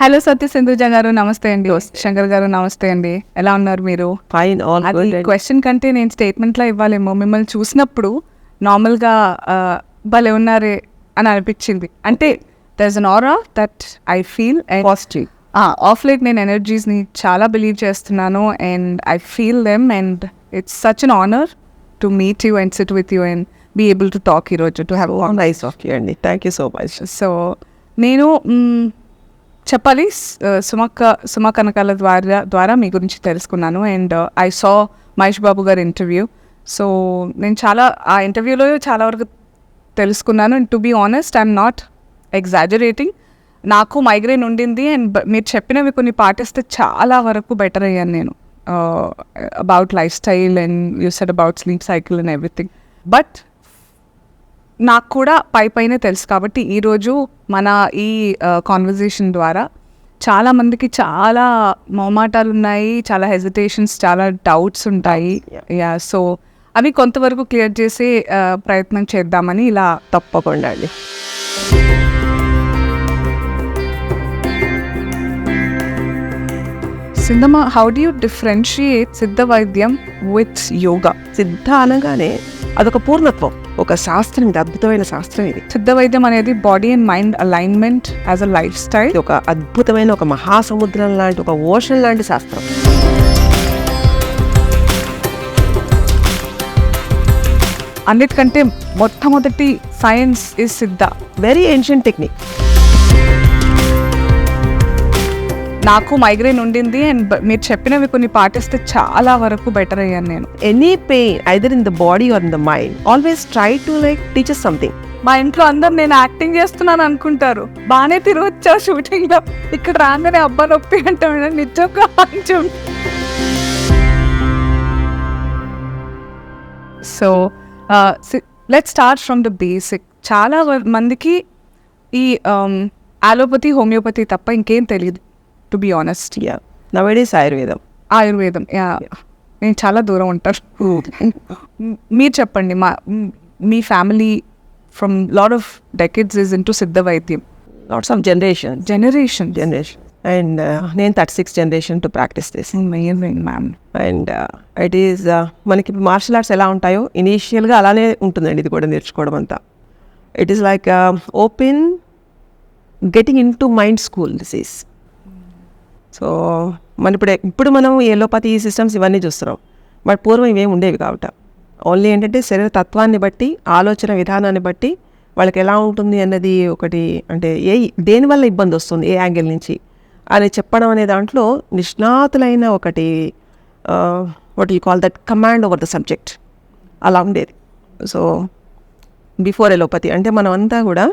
Hello సత్య సింధుజ గారు నమస్తే అండి. శంకర్ గారు నమస్తే అండి. ఎలా ఉన్నారు మీరు? ఫైన్, ఆల్ అది గుడ్. క్వశ్చన్ కంటే నేను స్టేట్మెంట్లో ఇవ్వాలేమో. మిమ్మల్ని చూసినప్పుడు నార్మల్గా భలే ఉన్నారే అని అనిపించింది. అంటే there is an aura that I feel positive. Of light నేను ఎనర్జీస్ని చాలా బిలీవ్ చేస్తున్నాను and I feel them and it's such an honour to meet you and sit with you and be able to talk ఈరోజు to have nice of you అండి, thank you so much. So నేను చెప్పాలి, సుమ కనకాల ద్వారా మీ గురించి తెలుసుకున్నాను and I saw Mahesh Babu గారి interview. So నేను ఆ ఇంటర్వ్యూలో చాలా వరకు తెలుసుకున్నాను and to be honest I'm not exaggerating. నాకు మైగ్రేన్ ఉండింది అండ్ మీరు చెప్పినవి కొన్ని పాటిస్తే చాలా వరకు బెటర్ అయ్యాను నేను, about lifestyle and you said about sleep cycle and everything. But నాకు కూడా పైనే తెలుసు కాబట్టి ఈరోజు మన ఈ కాన్వర్జేషన్ ద్వారా చాలామందికి చాలా మొహమాటాలు ఉన్నాయి, చాలా హెజిటేషన్స్, చాలా డౌట్స్ ఉంటాయి. యా, సో అవి కొంతవరకు క్లియర్ చేసే ప్రయత్నం చేద్దామని ఇలా. తప్పకుండా అండి. సింధమ్మ, how do you differentiate Siddha వైద్యం విత్ యోగా? సిద్ధ అనగానే అదొక పూర్ణత్వం, ఒక శాస్త్రం, ఇది అద్భుతమైన శాస్త్రం. ఇది సిద్ధ వైద్యం అనేది body and mind alignment as a life style. ఒక అద్భుతమైన, ఒక మహాసముద్రం లాంటి, ఒక ఓషన్ లాంటి శాస్త్రం. అన్నిటికంటే మొట్టమొదటి science is Siddha. Very ancient technique. నాకు మైగ్రేన్ ఉండింది అండ్ మీరు చెప్పినవి కొన్ని పాటిస్తే చాలా వరకు బెటర్ అయ్యాను నేను. Any pain either in the body or in the mind, always try to like teach us something. మా ఇంట్లో అందరు నేను యాక్టింగ్ చేస్తున్నాను అనుకుంటారు. బాగానే తిరగొచ్చా షూటింగ్ లో, ఇక్కడ రాగానే అబ్బా నొప్పి అంటాను నిజంగా. So let's start from the basic. చాలా మందికి ఈ అలోపతి, హోమియోపతి తప్ప ఇంకేం తెలియదు, టు బి ఆనెస్ట్. నవేడేస్ ఆయుర్వేదం. నేను చాలా దూరం ఉంటాను. మీరు చెప్పండి, మీ family from lot of decades is into Siddha వైద్యం. Lots of generation. అండ్ నేను 36 generation to practice this. Amazing ma'am. And it is మనకి మార్షల్ ఆర్ట్స్ ఎలా ఉంటాయో ఇనీషియల్గా అలానే ఉంటుందండి ఇది కూడా నేర్చుకోవడం అంతా. It is like open getting in to mind school this is. So ఇప్పుడు మనం ఎలోపతి సిస్టమ్స్ ఇవన్నీ చూస్తున్నాం, బట్ పూర్వం ఇవేమి ఉండేవి కాబట్టి ఓన్లీ ఏంటంటే శరీర తత్వాన్ని బట్టి, ఆలోచన విధానాన్ని బట్టి వాళ్ళకి ఎలా ఉంటుంది అన్నది ఒకటి, అంటే దేనివల్ల ఇబ్బంది వస్తుంది, ఏ యాంగిల్ నుంచి అని చెప్పడం అనే దాంట్లో నిష్ణాతులైన ఒకటి what you call that command over the subject అలా ఉండేది. సో బిఫోర్ ఎలోపతి అంటే మనం అంతా కూడా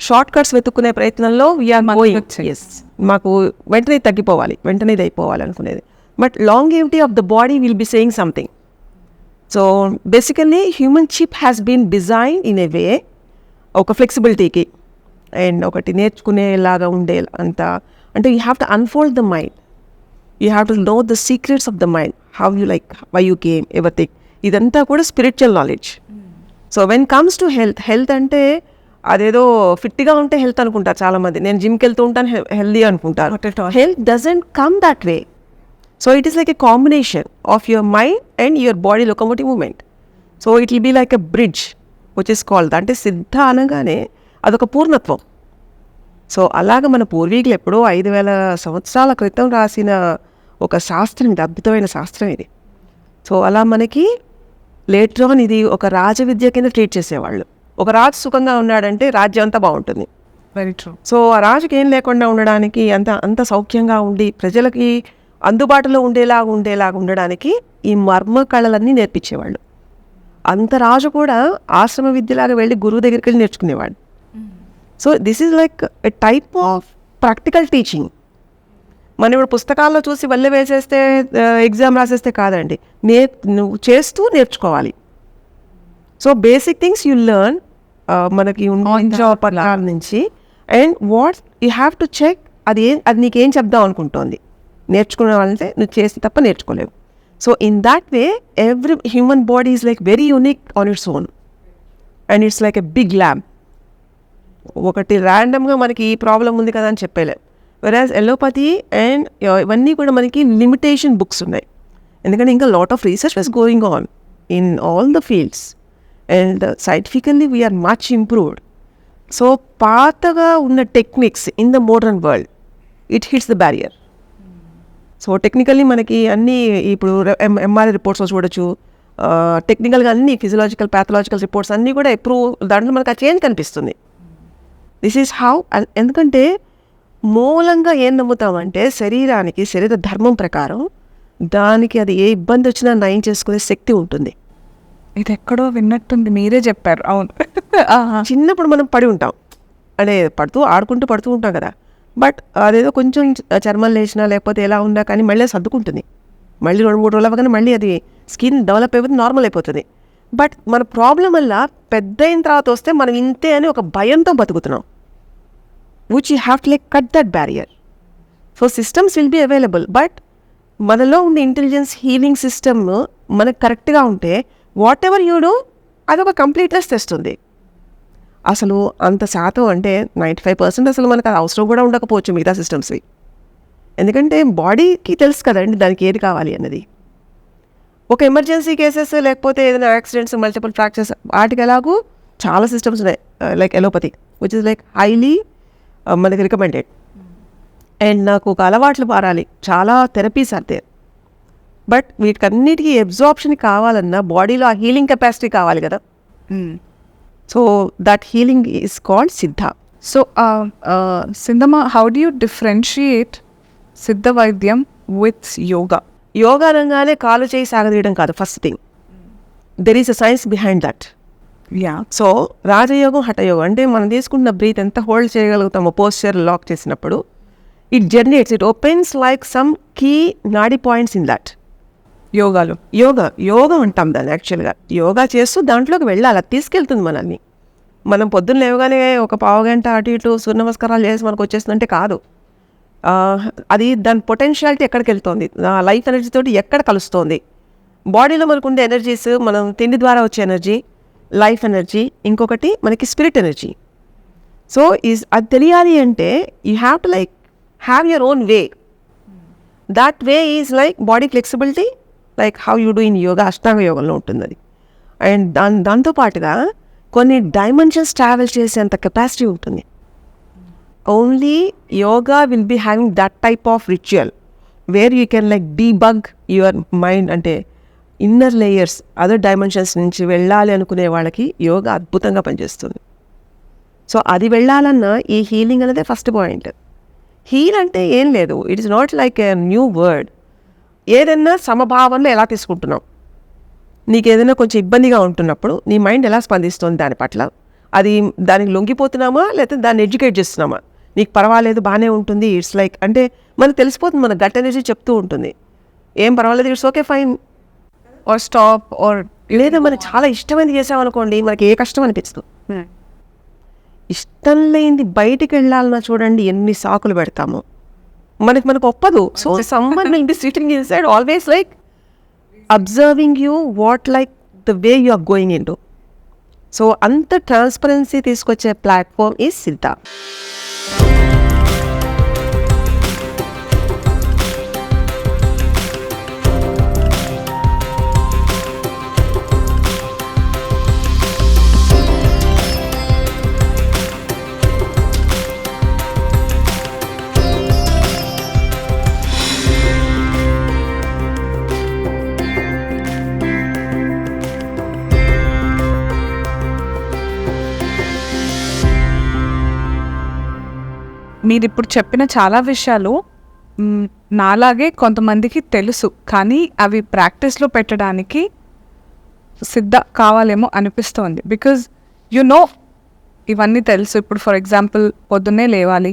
షార్ట్ కట్స్ వెతుక్కునే ప్రయత్నంలో వీఆర్ గోయింగ్. ఎస్, మాకు వెంటనే తగ్గిపోవాలి, వెంటనే ఇది అయిపోవాలి అనుకునేది. But longevity of the body will be saying something. So basically human chip has been design in a way, ఒక ఫ్లెక్సిబిలిటీకి అండ్ ఒకటి నేర్చుకునేలాగా ఉండే అంత. అంటే you have to unfold the mind, you have to know the secrets of the mind, how you like, why you came, everything. ఇదంతా కూడా spiritual knowledge. So when comes to health అంటే అదేదో ఫిట్గా ఉంటే హెల్త్ అనుకుంటారు చాలామంది. నేను జిమ్కి వెళ్తూ ఉంటాను, హెల్దీ అనుకుంటారు. Health doesn't come that way. So it is like a combination of your mind and your body locomotive movement. So it will be like a bridge which is called. అంటే సిద్ధ అనగానే అదొక పూర్ణత్వం. సో అలాగ మన పూర్వీకులు ఎప్పుడో 5,000 సంవత్సరాల క్రితం రాసిన ఒక శాస్త్రం, ఇది అద్భుతమైన శాస్త్రం ఇది. సో అలా మనకి లేటర్ ఆన్ ఇది ఒక రాజవిద్య కింద ట్రీట్ చేసేవాళ్ళు. ఒక రాజు సుఖంగా ఉన్నాడంటే రాజ్యం అంతా బాగుంటుంది. Very true. సో ఆ రాజుకి ఏం లేకుండా ఉండడానికి, అంత సౌఖ్యంగా ఉండి ప్రజలకి అందుబాటులో ఉండేలాగా ఉండడానికి ఈ మర్మ కళలన్నీ నేర్పించేవాళ్ళు. అంత రాజు కూడా ఆశ్రమ విద్యలాగా వెళ్ళి గురువు దగ్గరికి వెళ్ళి నేర్చుకునేవాడు. So this is like a type of practical teaching. మనం ఇప్పుడు పుస్తకాల్లో చూసి వల్లే వేసేస్తే ఎగ్జామ్ రాసేస్తే కాదండి, నువ్వు చేస్తూ నేర్చుకోవాలి. So basic things you learn మనకి జాబ్ పట్ల నుంచి. And what you have to check, అది నీకేం చెప్దాం అనుకుంటోంది. నేర్చుకునే వాళ్ళంటే నువ్వు చేసి తప్ప నేర్చుకోలేవు. So in that way every human body is like very unique on its own and it's like a big lab. ఒకటి ర్యాండమ్గా మనకి ఈ ప్రాబ్లం ఉంది కదా అని చెప్పలేం. వెరాజ్ ఎలోపతి అండ్ ఇవన్నీ కూడా మనకి లిమిటేషన్ బుక్స్ ఉన్నాయి. ఎందుకంటే ఇంకా lot of research was going on in all the fields and scientifically very much improved. So పాతగా ఉన్న techniques in the modern world it hits the barrier. So technically మనకి అన్నీ ఇప్పుడు ఎంఆర్ఐ రిపోర్ట్స్లో చూడొచ్చు, టెక్నికల్గా అన్ని ఫిజియలాజికల్ ప్యాథలాజికల్ రిపోర్ట్స్ అన్నీ కూడా ఇంప్రూవ్, దాంట్లో మనకు ఆ చేంజ్ కనిపిస్తుంది. This is how. ఎందుకంటే మూలంగా ఏం నమ్ముతామంటే శరీరానికి శరీర ధర్మం ప్రకారం దానికి అది ఏ ఇబ్బంది వచ్చినా నయం చేసుకునే శక్తి ఉంటుంది. ఇది ఎక్కడో విన్నట్టుంది, మీరే చెప్పారు. అవును. చిన్నప్పుడు మనం పడి ఉంటాం, అంటే ఆడుకుంటూ పడుతూ ఉంటాం కదా, బట్ అదేదో కొంచెం చర్మం లేచినా లేకపోతే ఎలా ఉన్నా కానీ మళ్ళీ సర్దుకుంటుంది. మళ్ళీ 2-3 రోజులు అవ్వగానే మళ్ళీ అది స్కిన్ డెవలప్ అయిపోతుంది, నార్మల్ అయిపోతుంది. బట్ మన ప్రాబ్లం వల్ల పెద్ద అయిన తర్వాత వస్తే మనం ఇంతే అని ఒక భయంతో బతుకుతున్నాం. Which you have to like cut that barrier. So systems will be available, but మనలో ఉండే ఇంటెలిజెన్స్ హీలింగ్ సిస్టమ్ మనకు కరెక్ట్గా ఉంటే వాట్ ఎవర్ యూ డూ అదొక కంప్లీట్నెస్ తెస్తుంది. అసలు అంత శాతం అంటే 95% అసలు మనకు అది అవసరం కూడా ఉండకపోవచ్చు మిగతా సిస్టమ్స్వి. ఎందుకంటే బాడీకి తెలుసు కదండి దానికి ఏది కావాలి అన్నది. ఒక ఎమర్జెన్సీ కేసెస్ లేకపోతే ఏదైనా యాక్సిడెంట్స్, మల్టిపుల్ ఫ్రాక్చర్స్, వాటికి ఎలాగూ చాలా సిస్టమ్స్ ఉన్నాయి like allopathy which is like highly మనకి రికమెండెడ్. అండ్ నాకు ఒక అలవాట్లు మారాలి, చాలా థెరపీస్ ఆర్. బట్ వీటికన్నిటికీ అబ్జార్ప్షన్ కావాలన్నా బాడీలో ఆ హీలింగ్ కెపాసిటీ కావాలి కదా. So that healing is called Siddha. So Sindhamma, how do you differentiate Siddha వైద్యం విత్ యోగా? యోగా అనగానే కాలు చేయి సాగదీయడం కాదు first thing. There is a science behind that. Yeah. So రాజయోగం, హఠయోగం అంటే మనం తీసుకున్న బ్రీత్ ఎంత హోల్డ్ చేయగలుగుతామో పోస్చర్ లాక్ చేసినప్పుడు it generates, it opens like some key nadi points in that. యోగాలో యోగా అంటాం దాన్ని. యాక్చువల్గా యోగా చేస్తూ దాంట్లోకి వెళ్ళాలి, అది తీసుకెళ్తుంది మనల్ని. మనం పొద్దున్న లేవగానే ఒక పావు గంట అటు ఇటు సూర్య నమస్కారాలు చేసి మనకు వచ్చేస్తుందంటే కాదు. అది దాని పొటెన్షియాలిటీ ఎక్కడికి వెళ్తుంది, లైఫ్ ఎనర్జీ తోటి ఎక్కడ కలుస్తోంది. బాడీలో మనకు ఉండే ఎనర్జీస్, మనం తిండి ద్వారా వచ్చే ఎనర్జీ, లైఫ్ ఎనర్జీ, ఇంకొకటి మనకి స్పిరిట్ ఎనర్జీ. సో అది తెలియాలి అంటే you have to like have your own way. That way is like body flexibility, like how you do in yoga, అష్టాంగ యోగంలో ఉంటుంది అది. అండ్ దాంతోపాటుగా కొన్ని డైమెన్షన్స్ ట్రావెల్ చేసేంత కెపాసిటీ ఉంటుంది. Only yoga will be having that type of ritual where you can like debug your mind, అంటే inner layers, other dimensions నుంచి వెళ్ళాలి అనుకునే వాళ్ళకి యోగా అద్భుతంగా పనిచేస్తుంది. సో అది వెళ్ళాలన్నా ఈ హీలింగ్ అనేది ఫస్ట్ పాయింట్. హీల్ అంటే ఏం లేదు, it is not like a new word. ఏదైనా సమభావంలో ఎలా తీసుకుంటున్నాం, నీకు ఏదైనా కొంచెం ఇబ్బందిగా ఉంటున్నప్పుడు నీ మైండ్ ఎలా స్పందిస్తుంది దాని పట్ల, అది దానికి లొంగిపోతున్నామా లేకపోతే దాన్ని ఎడ్యుకేట్ చేస్తున్నామా, నీకు పర్వాలేదు బాగానే ఉంటుంది, ఇట్స్ లైక్ అంటే మనకు తెలిసిపోతుంది, మన గట్ ఎనర్జీ చెప్తూ ఉంటుంది ఏం పర్వాలేదు, it's okay fine, or stop, or లేదా మనకు చాలా ఇష్టమైనది చేసామనుకోండి మనకి ఏ కష్టం అనిపిస్తుంది. ఇష్టం లేనిది బయటికి వెళ్ళాలన్నా చూడండి ఎన్ని సాకులు పెడతాము, మనకు ఒప్పదు. So someone will be sitting inside always like observing you what like the way you are going in to. So అంత ట్రాన్స్పరెన్సీ తీసుకొచ్చే ప్లాట్ఫామ్ ఈజ్ సిద్ధ. మీరు ఇప్పుడు చెప్పిన చాలా విషయాలు నాలాగే కొంతమందికి తెలుసు, కానీ అవి ప్రాక్టీస్లో పెట్టడానికి సిద్ధ కావాలేమో అనిపిస్తోంది. బికాజ్ ఇవన్నీ తెలుసు. ఇప్పుడు ఫర్ ఎగ్జాంపుల్ పొద్దున్నే లేవాలి,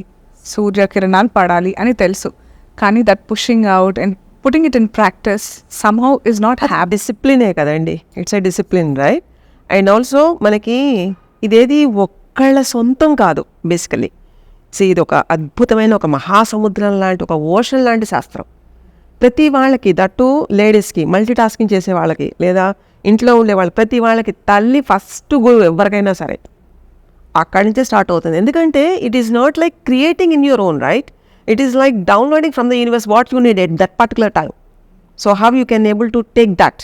సూర్యకిరణాలు పడాలి అని తెలుసు, కానీ that pushing out and putting it in practice somehow is not డిసిప్లినే కదండి, it's a discipline right. And also మనకి ఇదేది ఒక్కళ్ళ సొంతం కాదు బేసికలీ. సో ఇది ఒక అద్భుతమైన ఒక మహాసముద్రం లాంటి, ఒక ఓషన్ లాంటి శాస్త్రం. ప్రతి వాళ్ళకి, దట్టు లేడీస్కి, మల్టీ టాస్కింగ్ చేసే వాళ్ళకి, లేదా ఇంట్లో ఉండే వాళ్ళు, ప్రతి వాళ్ళకి తల్లి ఫస్ట్ గురువు ఎవరికైనా సరే అక్కడి నుంచే స్టార్ట్ అవుతుంది. ఎందుకంటే it is not like creating in your own right, It is like downloading from the universe what you need at that particular time. So how you can able to take that.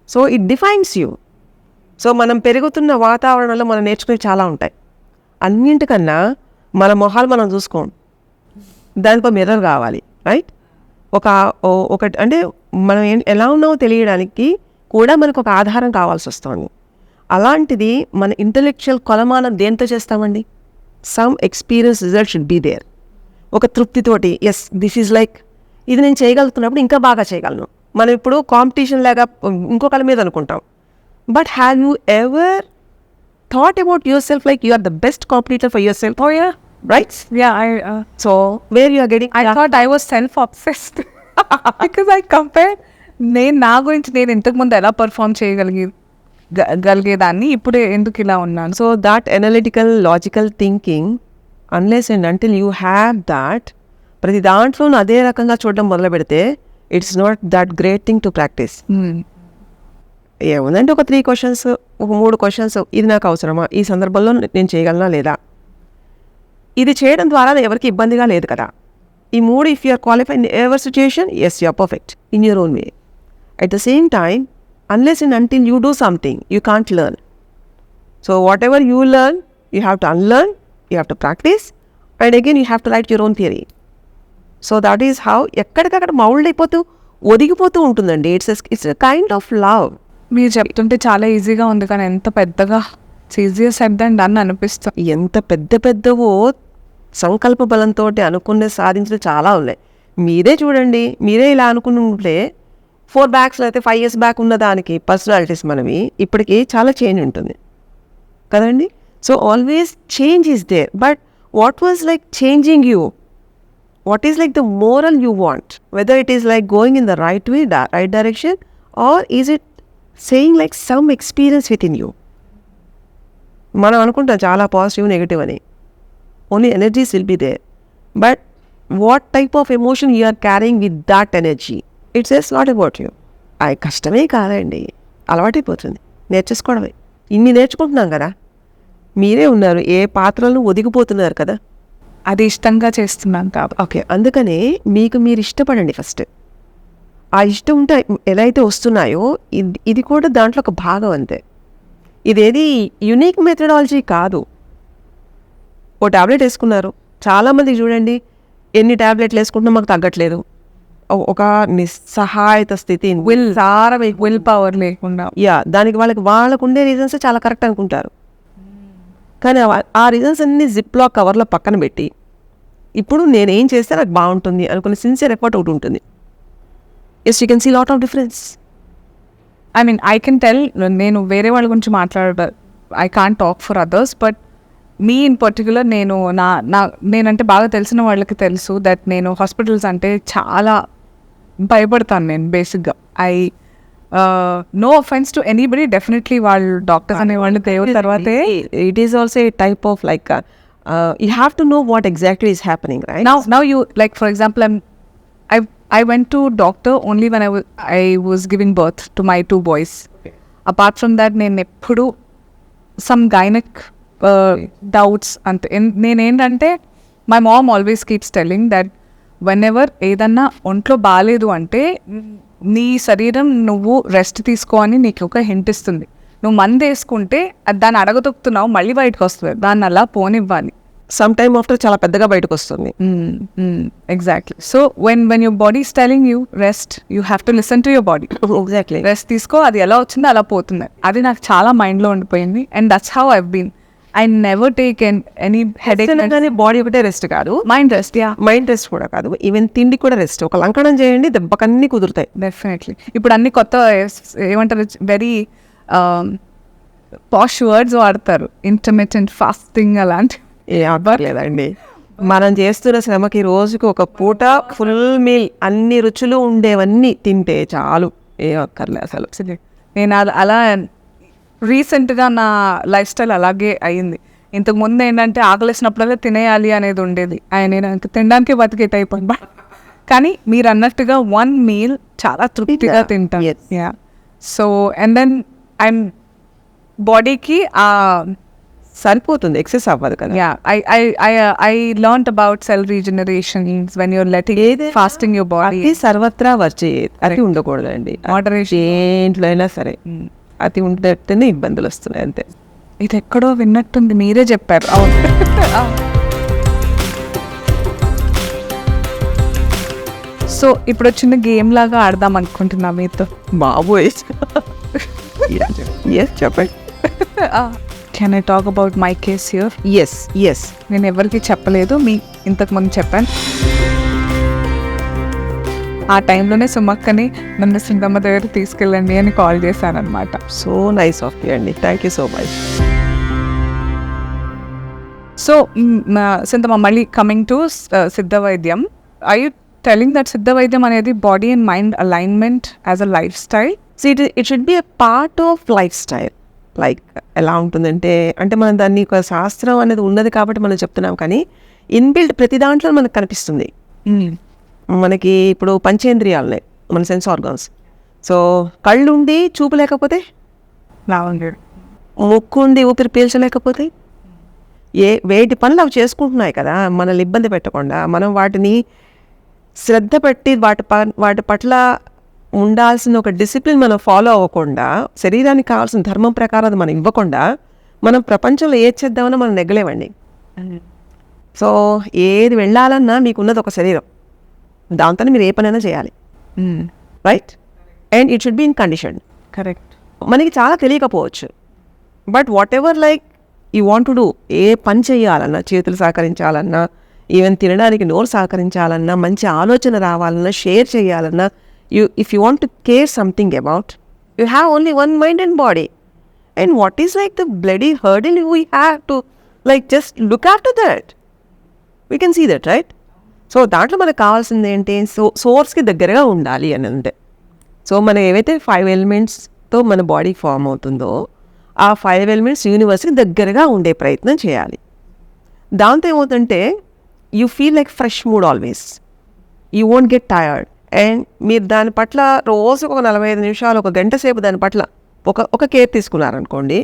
So it defines you. So మనం పెరుగుతున్న వాతావరణంలో మనం నేర్చుకునే చాలా ఉంటాయి. అన్నింటికన్నా మన మొహాలు మనం చూసుకోం, దానిపై మిర్రర్ కావాలి, రైట్? ఒకటి అంటే మనం ఎలా ఉన్నామో తెలియడానికి కూడా మనకు ఒక ఆధారం కావాల్సి వస్తుంది. అలాంటిది మన ఇంటలెక్చువల్ కొలమానం దేంతో చేస్తామండి? Some experience result should be there. ఒక తృప్తితోటి, ఎస్ దిస్ ఈజ్ లైక్ ఇది నేను చేయగలుగుతున్నప్పుడు ఇంకా బాగా చేయగలను. మనం ఇప్పుడు కాంపిటీషన్ లాగా ఇంకొకరి మీద అనుకుంటాం. But have you ever thought about yourself like you are the best competitor for yourself? Oh yeah. Right? So where you are getting? I thought I was self-obsessed because I compared నేను నా గురించి నేను ఇంతకుముందు ఎలా perform చేయగలిగేదాన్ని, ఇప్పుడు ఎందుకు ఇలా ఉన్నాను. So that analytical logical thinking unless and until you have that, ప్రతి దాంట్లోనూ అదే రకంగా చూడడం మొదలు పెడితే it's not that great thing to practice. ఏముందంటే ఒక 3 questions, ఒక 3 questions, ఇది నాకు అవసరమా, ఈ సందర్భంలో నేను చేయగలనా లేదా, ఇది చేయడం ద్వారా ఎవరికి ఇబ్బందిగా లేదు కదా. ఈ 3 if you're qualified in ever situation, yes you're perfect in your own way. At the same time unless and until you do something, you can't learn. So whatever you learn, you have to unlearn, you have to practice, and again you have to write your own theory. So that is how ఎక్కడికక్కడ mould అయిపోతూ ఒదిగిపోతూ ఉంటుందండి. It's kind of love. మీరు చెప్తుంటే చాలా ఈజీగా ఉంది, కానీ ఎంత పెద్దగా ఈజియర్ సెడ్ దెన్ డన్ అనిపిస్తుంది. ఎంత పెద్దవో సంకల్ప బలంతో అనుకునే సాధించడం చాలా ఉన్నాయి. మీరే చూడండి, మీరే ఇలా అనుకుని ఉంటే 4 బ్యాక్స్లో అయితే 5 years బ్యాక్ ఉన్న దానికి పర్సనాలిటీస్ మనవి ఇప్పటికి చాలా చేంజ్ ఉంటుంది కదండి. So always change is there, but what was like changing you? What is like the moral you want? Whether it is like going in the right way, right direction, or is it saying like some experience within you? మనం అనుకుంటాం చాలా positive negative అని. Only energies will be there, but what type of emotion you are carrying with that energy, it's just not about you. అది కష్టమే కాదండి, అలవాటైపోతుంది, నేర్చేసుకోవడమే. ఇన్ని నేర్చుకుంటున్నాం కదా, మీరే ఉన్నారు, ఏ పాత్రలను ఒదిగిపోతున్నారు కదా, అది ఇష్టంగా చేస్తున్నాను కాబట్టి. ఓకే, అందుకనే మీకు మీరు ఇష్టపడండి ఫస్ట్. ఆ ఇష్టం ఉంటే ఎలా అయితే వస్తున్నాయో ఇది కూడా దాంట్లో ఒక భాగం అంతే. ఇదేది యునిక్ మెథడాలజీ కాదు. ఓ ట్యాబ్లెట్ వేసుకున్నారు, చాలామంది చూడండి ఎన్ని ట్యాబ్లెట్లు వేసుకుంటున్నా మాకు తగ్గట్లేదు, ఒక నిస్సహాయత స్థితి, విల్ పవర్ లేకుండా. దానికి వాళ్ళకు ఉండే రీజన్స్ చాలా కరెక్ట్ అనుకుంటారు. కానీ ఆ రీజన్స్ అన్ని జిప్లో కవర్లో పక్కన పెట్టి ఇప్పుడు నేనేం చేస్తే నాకు బాగుంటుంది అనుకునే సిన్సియర్ ఎఫర్ట్ ఒకటి ఉంటుంది. Yes, you can see lot of difference. I mean I can tell, నేను వేరే వాళ్ళ గురించి I can't talk for others, but me in particular నేనంటే బాగా తెలిసిన వాళ్ళకి తెలుసు దట్ నేను హాస్పిటల్స్ అంటే చాలా భయపడతాను. నేను బేసిక్గా no offence to anybody, definitely వాళ్ళు డాక్టర్స్ అనే వాళ్ళు దేవుడి తర్వాతే. It is also a type of like you have to know what exactly is happening, right? Now you, like for example, I went to doctor only when I was giving birth to my 2 boys. Okay. Apart from that, నేను ఎప్పుడు some gynec doubts అంతే. నేనేంటంటే my mom always keeps telling that whenever ఏదన్నా ఒంట్లో బాగాలేదు అంటే నీ శరీరం నువ్వు రెస్ట్ తీసుకో అని నీకు ఒక హింట్ ఇస్తుంది. నువ్వు మందు వేసుకుంటే దాన్ని అడగదొక్కుతున్నావు, మళ్ళీ బయటకు వస్తుంది, దాన్ని అలా పోనివ్వాలి. సమ్ టైమ్ ఆఫ్టర్ చాలా పెద్దగా బయటకు వస్తుంది. Exactly. So when your body is telling you rest, you have to listen to your body. Exactly. Rest తీసుకో, అది ఎలా వచ్చిందో అలా పోతుంది. అది నాకు చాలా మైండ్లో ఉండిపోయింది. And that's how I've been. I never take any headache. కానీ బాడీ ఒకటే రెస్ట్ కాదు, మైండ్ రెస్ట్. మైండ్ రెస్ట్ కూడా కాదు, ఈవెన్ తిండి కూడా రెస్ట్. ఒక లంకణం చేయండి, దెబ్బకన్నీ కుదురుతాయి. డెఫినెట్లీ. ఇప్పుడు అన్ని కొత్త ఏమంటారు, వెరీ పాష్ వర్డ్స్ వాడతారు, ఇంటర్మిటెంట్ ఫాస్టింగ్ అలాంటి. లేదండి, మనం చేస్తున్న శ్రమకి రోజుకి ఒక పూట ఫుల్ మీల్ అన్ని రుచులు ఉండేవన్నీ తింటే చాలు, ఏ అక్కర్లే అసలు. నేను అలా రీసెంట్గా నా లైఫ్ స్టైల్ అలాగే అయ్యింది. ఇంతకుముందు ఏంటంటే ఆకలేసినప్పుడల్లా తినేయాలి అనేది ఉండేది. నేను తినడానికి బతికేట్ అయిపోయింది. కానీ మీరు అన్నట్టుగా 1 meal చాలా తృప్తిగా తింటాను. సో అండ్ దెన్ ఐఎమ్ బాడీకి ఆ సరిపోతుంది, ఎక్సెస్ అవ్వదు కదా. Yeah, I learned about cell regenerations when you're letting fasting your body. అతి సర్వత్రా వర్జయేత్, అతి ఉండకూడదండి. Moderation. దేంట్లో అయినా సరే అతి ఉంటేనే ఇబ్బందులు వస్తున్నాయి అంతే. ఇది ఎక్కడో విన్నట్టుంది, మీరే చెప్పారు. అవును. సో ఇప్పుడు చిన్న గేమ్ లాగా ఆడదాం అనుకుంటున్నా మీతో. బాబోయ్. ఎస్ చెప్పండి. Can I talk about my case here? Yes yes. నేను ఎవరికి చెప్పలేదు, మీ ఇంతకుముందు చెప్పాను. ఆ టైంలోనే సుమక్కని నన్ను సింగమ్మ దగ్గర తీసుకెళ్ళండి అని కాల్ చేశాను అనమాట. సో నైస్ ఆఫ్ యూ అండి, thank you so much. So Sinthamma, మళ్ళీ కమింగ్ టు సిద్ధ వైద్యం, ఐ యూ టెలింగ్ దట్ సిద్ధ వైద్యం అనేది body and mind alignment as a life style? So it should B a part of life style. Like ఎలా ఉంటుందంటే, అంటే మనం దాన్ని ఒక శాస్త్రం అనేది ఉన్నది కాబట్టి మనం చెప్తున్నాం, కానీ ఇన్బిల్డ్ ప్రతి దాంట్లో మనకు కనిపిస్తుంది. మనకి ఇప్పుడు పంచేంద్రియాలనే మన సెన్స్ ఆర్గాన్స్. సో కళ్ళు ఉండి చూపు లేకపోతే, ముక్కు ఉండి ఊపిరి పీల్చలేకపోతే, వేటి పనులు అవి చేసుకుంటున్నాయి కదా, మనల్ని ఇబ్బంది పెట్టకుండా. మనం వాటిని శ్రద్ధ పెట్టి వాటి పట్ల ఉండాల్సిన ఒక డిసిప్లిన్ మనం ఫాలో అవ్వకుండా, శరీరానికి కావాల్సిన ధర్మం ప్రకారం అది మనం ఇవ్వకుండా, మనం ప్రపంచంలో ఏది చేద్దామన్నా మనం నెగ్గలేమండి. సో ఏది వెళ్ళాలన్నా మీకున్నది ఒక శరీరం, దాంతో మీరు ఏ పనైనా చేయాలి, right? And it should be in condition. Correct. మనకి చాలా తెలియకపోవచ్చు, but whatever like you want to do, ఏ పని చేయాలన్నా, చేతులు సహకరించాలన్నా, ఈవెన్ తినడానికి నోరు సహకరించాలన్నా, మంచి ఆలోచన రావాలన్నా, షేర్ చేయాలన్నా, if you want to care something about, you have only one mind and body. And what is like the bloody hurdle we have to like just look after that? We can see that, right? So దాంట్లో మనకు కావాల్సింది ఏంటి, సోర్స్కి దగ్గరగా ఉండాలి అని అంటే. So మనం ఏవైతే 5 ఎలిమెంట్స్తో మన బాడీ ఫామ్ అవుతుందో, ఆ 5 ఎలిమెంట్స్ యూనివర్స్కి దగ్గరగా ఉండే ప్రయత్నం చేయాలి. దాంతో ఏమవుతుందంటే, you feel like fresh mood always, you won't get tired. And మీరు దాని పట్ల రోజుకు ఒక 45 నిమిషాలు, ఒక గంట సేపు దాని పట్ల ఒక కేర్ తీసుకున్నారనుకోండి,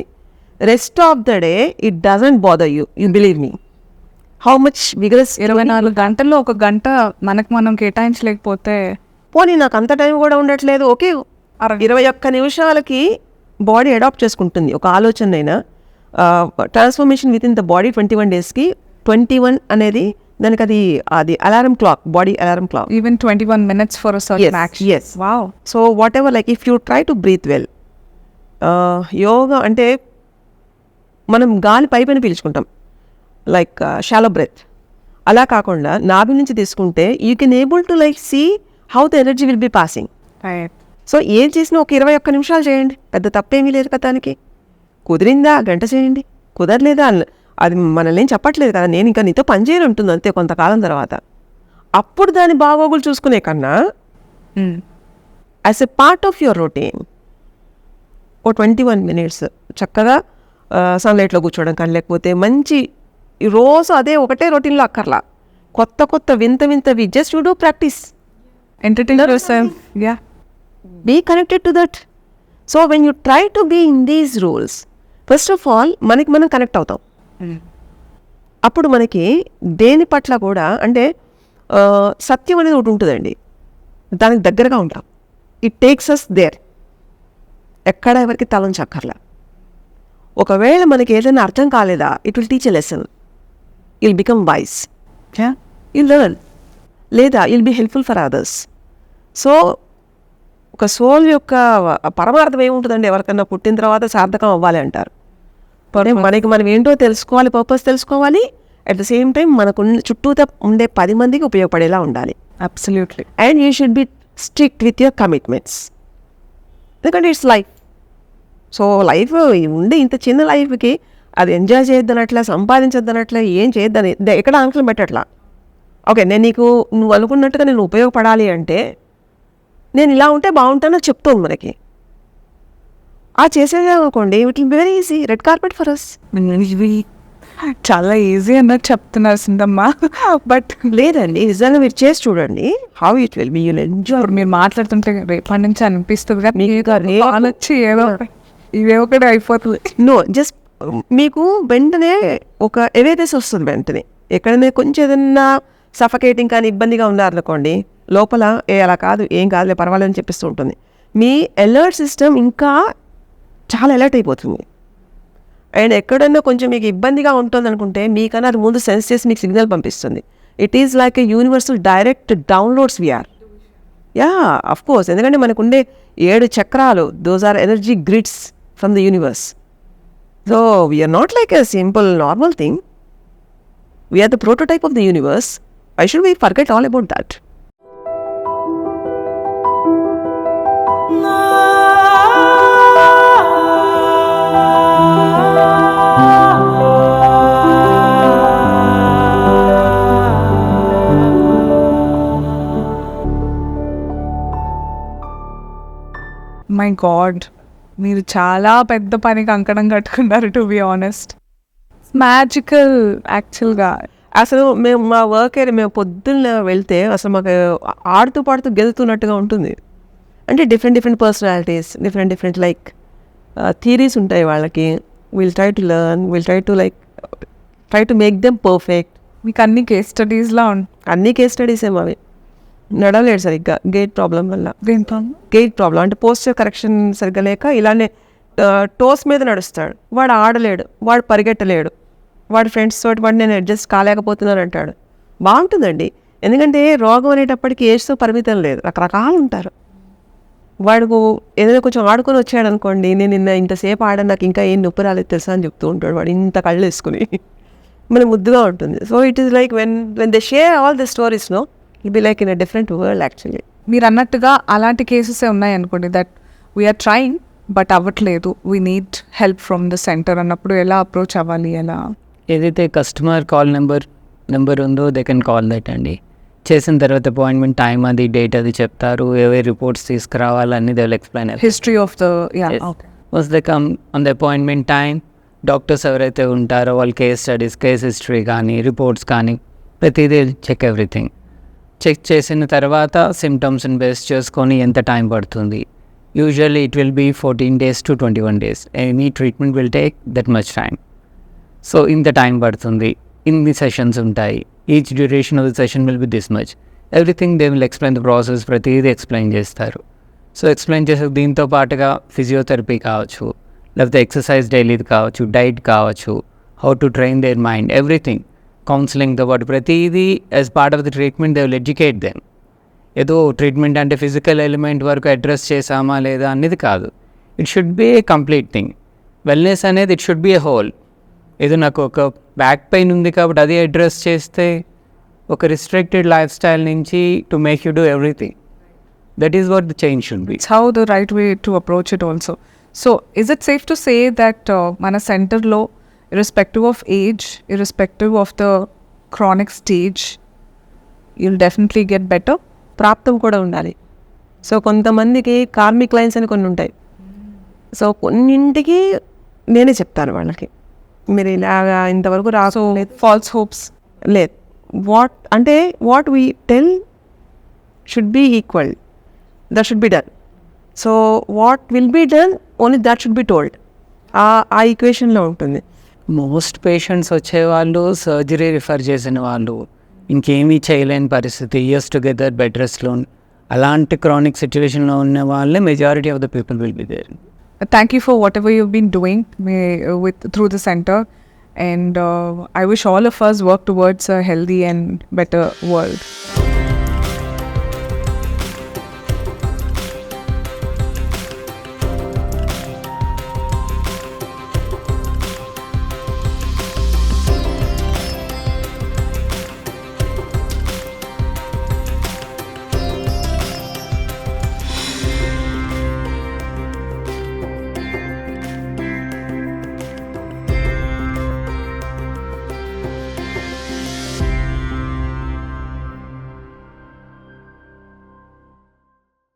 rest of the day it doesn't bother you. You believe me, how much vigorous. 24 గంటల్లో ఒక గంట మనకు మనం కేటాయించలేకపోతే, పోనీ నాకు అంత టైం కూడా ఉండట్లేదు, ఓకే 21 నిమిషాలకి బాడీ అడాప్ట్ చేసుకుంటుంది ఒక ఆలోచనైనా. Transformation within the body 21 డేస్కి 21 అనేది దానికి అది alarm clock, body alarm clock. Even 21 minutes for a certain action. yes. Wow. So whatever, like if you try to breathe well, yoga అంటే మనం గాలి పైపైన పీల్చుకుంటాం, లైక్ షాలో బ్రెత్. అలా కాకుండా నాభి నుంచి తీసుకుంటే you can able to like see how the energy will be passing. So ఏం చేసినా ఒక 21 నిమిషాలు చేయండి, పెద్ద తప్పేమీ లేదు కదా దానికి. కుదిరిందా గంట చేయండి, కుదరలేదా అది మనల్ని ఏం చెప్పట్లేదు కదా, నేను ఇంకా నీతో పనిచేయని ఉంటుంది అంతే కొంతకాలం తర్వాత. అప్పుడు దాని బాగోగులు చూసుకునే కన్నా as a part of your routine ఓ 21 minutes చక్కగా సన్లైట్లో కూర్చోవడం కానీ, లేకపోతే మంచి రోజు అదే ఒకటే రొటీన్లో అక్కర్లా, కొత్త కొత్త వింత వింతవి just you do practice, entertain yourself. Yeah, be connected to that. So when you try to be in these rules, first of all మనకి మనం కనెక్ట్ అవుతాం. అప్పుడు మనకి దేని పట్ల కూడా అంటే సత్యం అనేది ఒకటి ఉంటుందండి, దానికి దగ్గరగా ఉంటాం. ఇట్ టేక్స్ అస్ దేర్, ఎక్కడ ఎవరికి తలం చక్కర్లా. ఒకవేళ మనకి ఏదైనా అర్థం కాలేదా, it will teach a lesson, will become wise, will learn, లేదా will be helpful for others. So ఒక సోల్ యొక్క పరమార్థం ఏముంటుందండి, ఎవరికన్నా పుట్టిన తర్వాత సార్థకం అవ్వాలి అంటారు. మనకి మనం ఏంటో తెలుసుకోవాలి, పర్పస్ తెలుసుకోవాలి, అట్ ద సేమ్ టైం మనకు చుట్టూతో ఉండే 10 మందికి ఉపయోగపడేలా ఉండాలి. Absolutely. And you should be strict with your commitments, ఎందుకంటే ఇట్స్ లైఫ్. సో లైఫ్ ఉండే ఇంత చిన్న లైఫ్కి అది ఎంజాయ్ చేయొద్దనట్లా, సంపాదించొద్దనట్లా, ఏం చేయొద్దని ఎక్కడ ఆంక్షలు పెట్టట్లా. ఓకే, నువ్వు అనుకున్నట్టుగా నేను ఉపయోగపడాలి అంటే నేను ఇలా ఉంటే బాగుంటానో చెప్తుంది మనకి. ఆ చేసేదే అనుకోండి, it will be very easy, red carpet for us. చాలా ఈజీ అన్నట్టు చెప్తున్నారు సింధమ్మ, బట్ లేదండి, నిజంగా మీరు చేసి చూడండి, how it will B, you'll enjoy. మీరు మాట్లాడుతుంటే రేపటి నుంచి అనిపిస్తుంది కానీ వచ్చి ఏదో ఇవే ఒకటి అయిపోతుంది. నో, జస్ట్ మీకు వెంటనే ఒక అవేర్నెస్ వస్తుంది వెంటనే. ఎక్కడైనా కొంచెం ఏదన్నా సఫకేటింగ్ కానీ ఇబ్బందిగా ఉన్నారనుకోండి, లోపల అలా కాదు, ఏం కాదులే, పర్వాలేదు అని చెప్పిస్తూ ఉంటుంది. మీ అలర్ట్ సిస్టమ్ ఇంకా చాలా అలర్ట్ అయిపోతుంది. అండ్ ఎక్కడన్నా కొంచెం మీకు ఇబ్బందిగా ఉంటుంది అనుకుంటే మీకన్నా అది ముందు సెన్స్ చేసి మీకు సిగ్నల్ పంపిస్తుంది. It is like a universal direct downloads we're. Yeah, of course, ఎందుకంటే మనకు ఉండే 7 చక్రాలు, those are energy grids from the universe. So we're not like a simple normal thing. We're the prototype of the universe. Why should we forget all about that? My god, మీరు చాలా పెద్ద పనికి అంకణం కట్టుకున్నారు, to be honest. Magical యాక్చువల్గా. అసలు మేము మా work area మేము పొద్దున్న వెళ్తే అసలు మాకు ఆడుతూ పాడుతూ గెలుతున్నట్టుగా ఉంటుంది. అంటే different personalities, different like theories ఉంటాయి వాళ్ళకి. Will try to learn, will try to make them perfect. మీకు అన్ని కేస్ స్టడీస్లా అన్ని కేస్ స్టడీస్ ఏమో అవి. నడవలేడు సరిగ్గా గేట్ ప్రాబ్లం వల్ల. గేట్ ప్రాబ్లం అంటే పోస్చర్ కరెక్షన్ సరిగ్గా లేక ఇలానే టోస్ మీద నడుస్తాడు. వాడు ఆడలేడు, వాడు పరిగెట్టలేడు, వాడి ఫ్రెండ్స్ తోటి వాడు నేను అడ్జస్ట్ కాలేకపోతున్నాను అంటాడు. బాగుంటుందండి, ఎందుకంటే రోగం అనేటప్పటికి ఏజ్తో పరిమితం లేదు, రకరకాలు ఉంటారు. వాడు ఏదైనా కొంచెం ఆడుకొని వచ్చాడు అనుకోండి, నేను ఇంతసేపు ఆడాను, నాకు ఇంకా ఏం నొప్పి రాలేదు తెలుసా అని చెప్తూ ఉంటాడు వాడు, ఇంత కళ్ళు వేసుకుని. మన ముద్దుగా ఉంటుంది. So it is like when they share all the stories, no it be like in a different world actually. మీరు అన్నట్టుగా అలాంటి కేసెసే ఉన్నాయి అనుకోండి, దట్ వీఆర్ ట్రైయింగ్ బట్ అవ్వట్లేదు, we need help from the centre అన్నప్పుడు ఎలా అప్రోచ్ అవ్వాలి? ఎలా ఏదైతే కస్టమర్ కాల్ నెంబర్ ఉందో దే కెన్ కాల్ దట్ అండి. చేసిన తర్వాత అపాయింట్మెంట్ టైం అది డేట్ అది చెప్తారు, ఏవే రిపోర్ట్స్ తీసుకురావాలని they will explain history of the ones they come on the appointment time. Doctors ఎవరైతే ఉంటారో వాళ్ళ కేస్ స్టడీస్, కేస్ హిస్టరీ కానీ రిపోర్ట్స్ కానీ ప్రతిదీ చెక్ ఎవ్రీథింగ్. చెక్ చేసిన తర్వాత సిమ్టమ్స్ని బేస్ చేసుకొని ఎంత టైం పడుతుంది. Usually it will be 14 days to 21 days. Any treatment will take that much time. So ఇంత టైం పడుతుంది, ఇన్ని సెషన్స్ ఉంటాయి, each duration of the session will be this much. Everything they will explain the process, ప్రతిదీ explain చేస్తారు. So explain చేసే దీంతో పాటుగా physiotherapy కావచ్చు, లేకపోతే ఎక్సర్సైజ్ డైలీది కావచ్చు, డైట్ కావచ్చు, how to train their mind, everything. కౌన్సిలింగ్తో పాటు ప్రతిదీ as part of the treatment they will educate them. ఏదో ట్రీట్మెంట్ అంటే ఫిజికల్ ఎలిమెంట్ వరకు అడ్రస్ చేసామా లేదా అనేది కాదు. It should be a complete thing. Wellness అనేది it should be a whole. ఏదో నాకు ఒక బ్యాక్ పెయిన్ ఉంది కాబట్టి అది అడ్రస్ చేస్తే ఒక రిస్ట్రిక్టెడ్ లైఫ్ స్టైల్ నుంచి to make you do everything. That is what the change should be. It's how the right way to approach it also. So is it safe to say that మన సెంటర్లో irrespective of age, irrespective of the chronic stage, you'll definitely get better? ప్రాప్తం కూడా ఉండాలి. So కొంతమందికి karmic lines అని కొన్ని ఉంటాయి. So కొన్నింటికి నేనే చెప్తాను వాళ్ళకి, మీరు ఇలాగా ఇంతవరకు రాసుకోలేదు, ఫాల్స్ హోప్స్ లేదు. What we tell should be equal, that should be done. So what will be done only that should be told. ఆ ఈక్వేషన్లో ఉంటుంది. మోస్ట్ పేషెంట్స్ వచ్చేవాళ్ళు సర్జరీ రిఫర్ చేసిన వాళ్ళు, ఇంకేమీ చేయలేని పరిస్థితి, ఇయర్స్ టుగెదర్ బెడ్ రెస్ట్లో, అలాంటి క్రానిక్ సిచ్యువేషన్లో ఉన్న వాళ్ళే majority of the people will be there. Thank you for whatever you've been doing through the center, and I wish all of us work towards a healthy and better world.